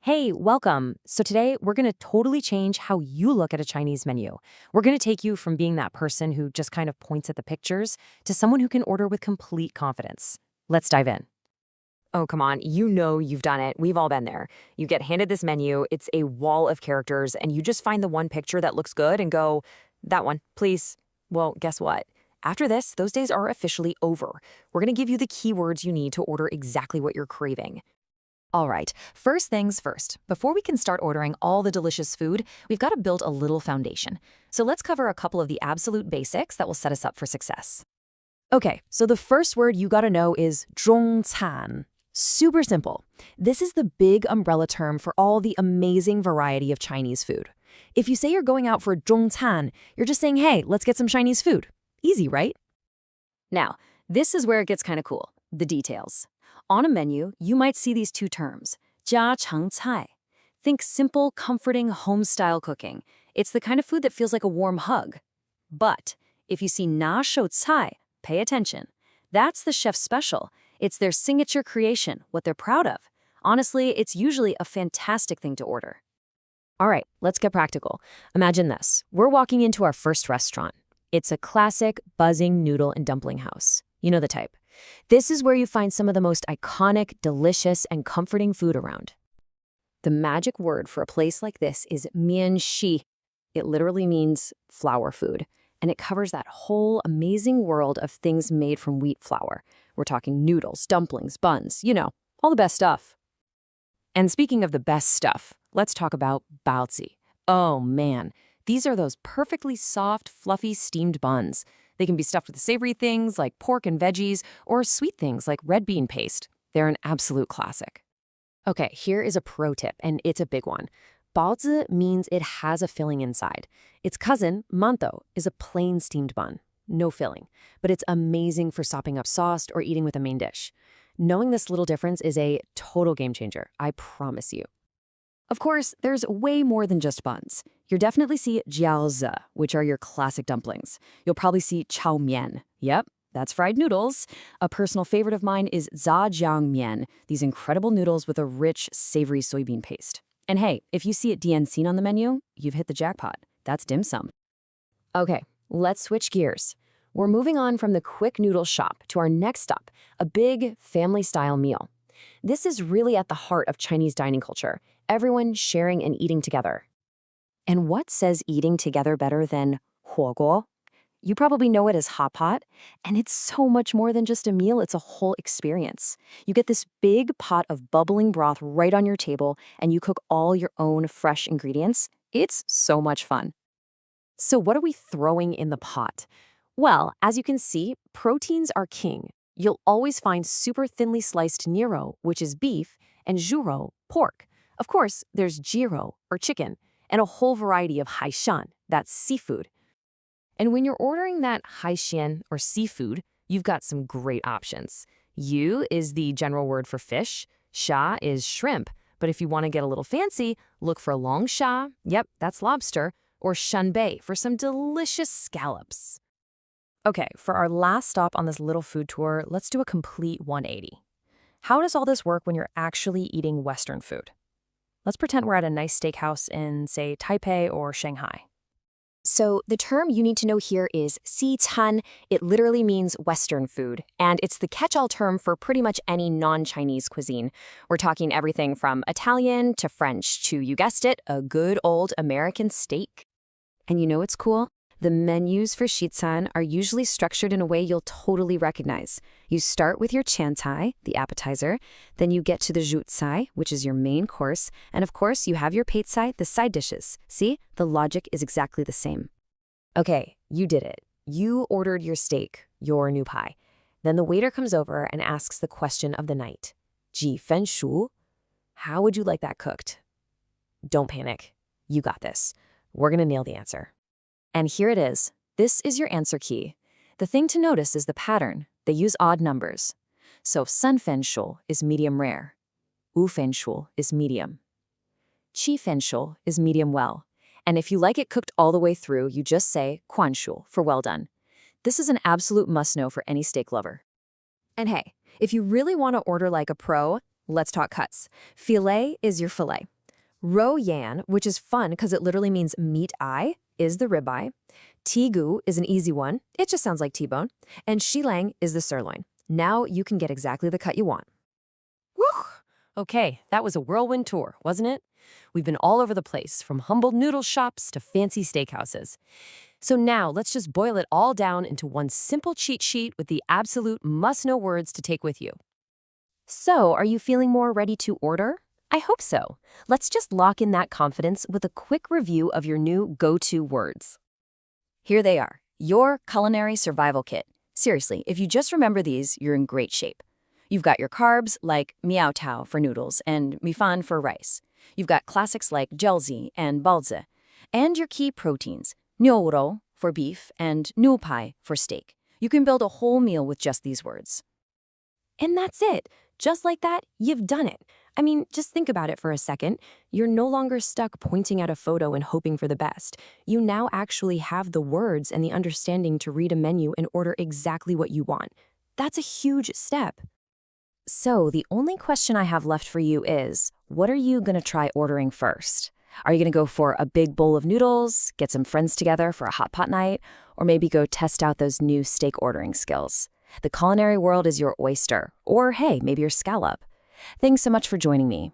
Hey, welcome. So today we're going to totally change how you look at a Chinese menu. We're going to take you from being that person who just kind of points at the pictures to someone who can order with complete confidence. Let's dive in. Oh, come on. You know you've done it. We've all been there. You get handed this menu, it's a wall of characters, and you just find the one picture that looks good and go, that one, please. Well, guess what? After this, those days are officially over. We're going to give you the keywords you need to order exactly what you're craving. All right, first things first. Before we can start ordering all the delicious food, we've got to build a little foundation. So let's cover a couple of the absolute basics that will set us up for success. Okay, so the first word you got to know is 中餐. Super simple. This is the big umbrella term for all the amazing variety of Chinese food. If you say you're going out for 中餐, you're just saying, hey, let's get some Chinese food. Easy, right? Now, this is where it gets kind of cool, the details. On a menu, you might see these two terms, 家常菜. Think simple, comforting, home-style cooking. It's the kind of food that feels like a warm hug. But if you see 拿手菜, pay attention. That's the chef's special. It's their signature creation, what they're proud of. Honestly, it's usually a fantastic thing to order. All right, let's get practical. Imagine this. We're walking into our first restaurant. It's a classic, buzzing noodle and dumpling house. You know the type. This is where you find some of the most iconic, delicious, and comforting food around. The magic word for a place like this is miàntiáo. It literally means flour food, and it covers that whole amazing world of things made from wheat flour. We're talking noodles, dumplings, buns, all the best stuff. And speaking of the best stuff, let's talk about hǎochī. Oh man, these are those perfectly soft, fluffy steamed buns. They can be stuffed with savory things like pork and veggies, or sweet things like red bean paste. They're an absolute classic. Okay, here is a pro tip, and it's a big one. 包子 means it has a filling inside. Its cousin, mantou, is a plain steamed bun. No filling. But it's amazing for sopping up sauce or eating with a main dish. Knowing this little difference is a total game changer, I promise you. Of course, there's way more than just buns. You'll definitely see jiǎozi, which are your classic dumplings. You'll probably see chao mian. Yep, that's fried noodles. A personal favorite of mine is zhajiang mian, these incredible noodles with a rich, savory soybean paste. And hey, if you see it DNC'd on the menu, you've hit the jackpot. That's dim sum. Okay, let's switch gears. We're moving on from the quick noodle shop to our next stop, a big family-style meal. This is really at the heart of Chinese dining culture, everyone sharing and eating together. And what says eating together better than huǒguō? You probably know it as hot pot, and it's so much more than just a meal, it's a whole experience. You get this big pot of bubbling broth right on your table, and you cook all your own fresh ingredients. It's so much fun. So what are we throwing in the pot? Well, as you can see, proteins are king. You'll always find super thinly sliced niúròu, which is beef, and zhūròu, pork. Of course, there's jiǎozi, or chicken, and a whole variety of hǎishan, that's seafood. And when you're ordering that hǎishan, or seafood, you've got some great options. Yu is the general word for fish, sha is shrimp, but if you want to get a little fancy, look for long sha, yep, that's lobster, or shanbei for some delicious scallops. Okay, for our last stop on this little food tour, let's do a complete 180. How does all this work when you're actually eating Western food? Let's pretend we're at a nice steakhouse in, say, Taipei or Shanghai. So the term you need to know here is 西餐. It literally means Western food, and it's the catch-all term for pretty much any non-Chinese cuisine. We're talking everything from Italian to French to, you guessed it, a good old American steak. And you know what's cool? The menus for Shizan are usually structured in a way you'll totally recognize. You start with your qiāntāi, the appetizer, then you get to the zhūcāi, which is your main course, and of course you have your pēcāi, the side dishes. See, the logic is exactly the same. Okay, you did it. You ordered your steak, your new pie. Then the waiter comes over and asks the question of the night. 几分熟? How would you like that cooked? Don't panic. You got this. We're gonna nail the answer. And here it is. This is your answer key. The thing to notice is the pattern. They use odd numbers. So 三分熟 is medium rare. 五分熟 is medium. 七分熟 is medium well. And if you like it cooked all the way through, you just say 宽熟 for well done. This is an absolute must-know for any steak lover. And hey, if you really want to order like a pro, let's talk cuts. Filet is your filet. Ro yan, which is fun because it literally means meat eye, is the ribeye. Tigu is an easy one. It just sounds like T-bone. And shilang is the sirloin. Now you can get exactly the cut you want. Whew! Okay, that was a whirlwind tour, wasn't it? We've been all over the place, from humble noodle shops to fancy steakhouses. So now let's just boil it all down into one simple cheat sheet with the absolute must-know words to take with you. So, are you feeling more ready to order? I hope so. Let's just lock in that confidence with a quick review of your new go-to words. Here they are, your culinary survival kit. Seriously, if you just remember these, you're in great shape. You've got your carbs like miàntiáo for noodles and mǐfàn for rice. You've got classics like jiǎozi and baozi. And your key proteins, niúròu for beef and niúpai for steak. You can build a whole meal with just these words. And that's it. Just like that, you've done it. I mean, just think about it for a second. You're no longer stuck pointing at a photo and hoping for the best. You now actually have the words and the understanding to read a menu and order exactly what you want. That's a huge step. So the only question I have left for you is, what are you going to try ordering first? Are you going to go for a big bowl of noodles, get some friends together for a hot pot night, or maybe go test out those new steak ordering skills? The culinary world is your oyster, or hey, maybe your scallop. Thanks so much for joining me.